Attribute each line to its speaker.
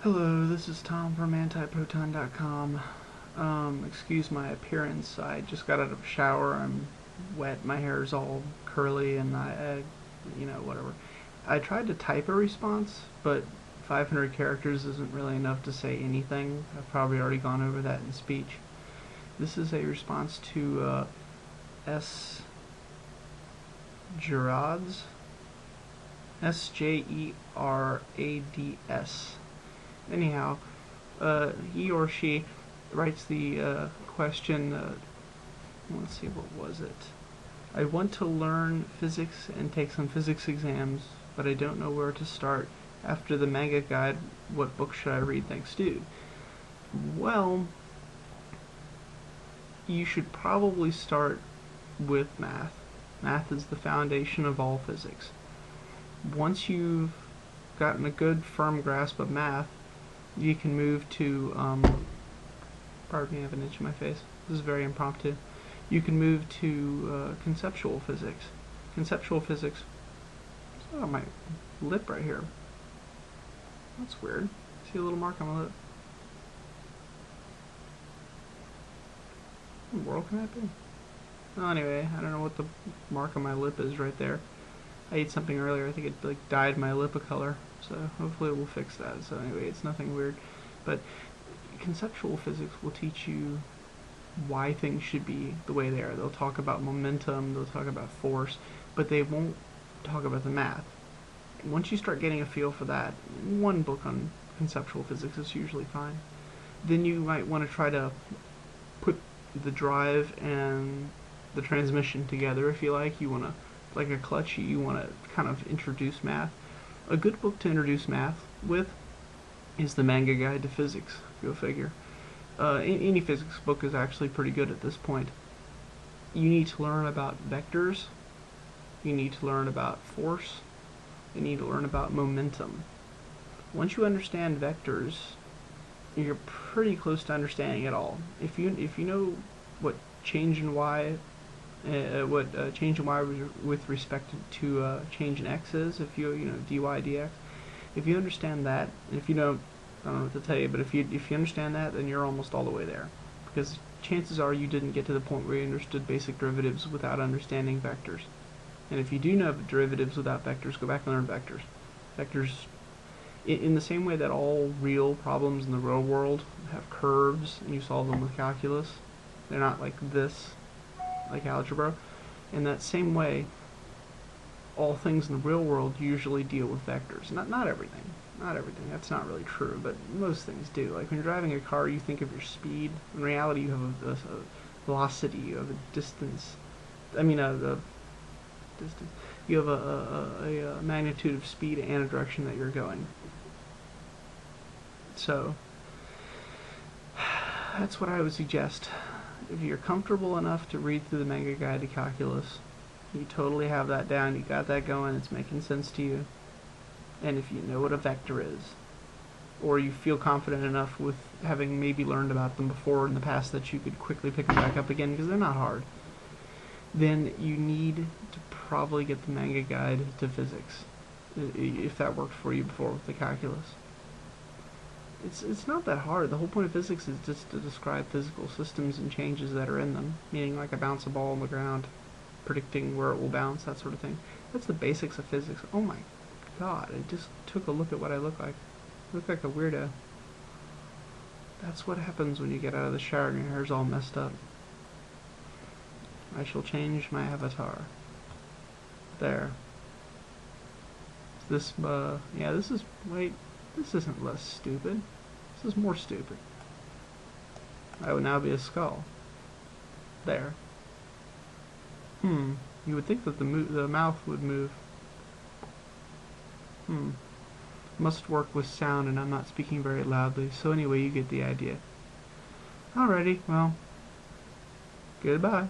Speaker 1: Hello, this is Tom from anti-proton.com. Excuse my appearance. I just got out of a shower. I'm wet. My hair's all curly, and whatever. I tried to type a response, but 500 characters isn't really enough to say anything. I've probably already gone over that in speech. This is a response to Sjerads, Sjerads. Anyhow, he or she writes the question, let's see, what was it? I want to learn physics and take some physics exams, but I don't know where to start. After the manga guide, what book should I read? Thanks, dude. Well, you should probably start with math. Math is the foundation of all physics. Once you've gotten a good, firm grasp of math, you can move to, pardon me, I have an itch in my face. This is very impromptu. You can move to conceptual physics. Conceptual physics. Oh, my lip right here. That's weird. See a little mark on my lip. What in the world can that be? Well, anyway, I don't know what the mark on my lip is right there. I ate something earlier. I think it dyed my lip a color. So hopefully it will fix that. So anyway, it's nothing weird. But conceptual physics will teach you why things should be the way they are. They'll talk about momentum, they'll talk about force, but they won't talk about the math. Once you start getting a feel for that, one book on conceptual physics is usually fine. Then you might want to try to put the drive and the transmission together, if you like. You want to, like a clutch, you want to kind of introduce math. A good book to introduce math with is the Manga Guide to Physics. Go figure. Any physics book is actually pretty good at this point. You need to learn about vectors. You need to learn about force. You need to learn about momentum. Once you understand vectors, you're pretty close to understanding it all. If you know what change in y change in y with respect to change in x is, if you know dy dx, if you understand that, if you don't, I don't know what to tell you, but if you understand that, then you're almost all the way there, because chances are you didn't get to the point where you understood basic derivatives without understanding vectors. And if you do know derivatives without vectors, go back and learn vectors. Vectors, in the same way that all real problems in the real world have curves and you solve them with calculus, they're not like this, like algebra. In that same way, all things in the real world usually deal with vectors. Not everything. Not everything. That's not really true, but most things do. Like when you're driving a car, you think of your speed. In reality, you have a velocity, you have a distance. The distance. You have a magnitude of speed and a direction that you're going. So that's what I would suggest. If you're comfortable enough to read through the Manga Guide to Calculus, you totally have that down, you got that going, it's making sense to you. And if you know what a vector is, or you feel confident enough with having maybe learned about them before in the past that you could quickly pick them back up again, because they're not hard, then you need to probably get the Manga Guide to Physics, if that worked for you before with the calculus. It's not that hard. The whole point of physics is just to describe physical systems and changes that are in them, meaning like I bounce a ball on the ground, predicting where it will bounce, that sort of thing. That's the basics of physics. Oh my god, I just took a look at what I look like. I look like a weirdo. That's what happens when you get out of the shower and your hair's all messed up. I shall change my avatar. There. This isn't less stupid. This is more stupid. I would now be a skull. There. You would think that the mouth would move. Must work with sound, and I'm not speaking very loudly, so anyway, you get the idea. Alrighty, well, goodbye.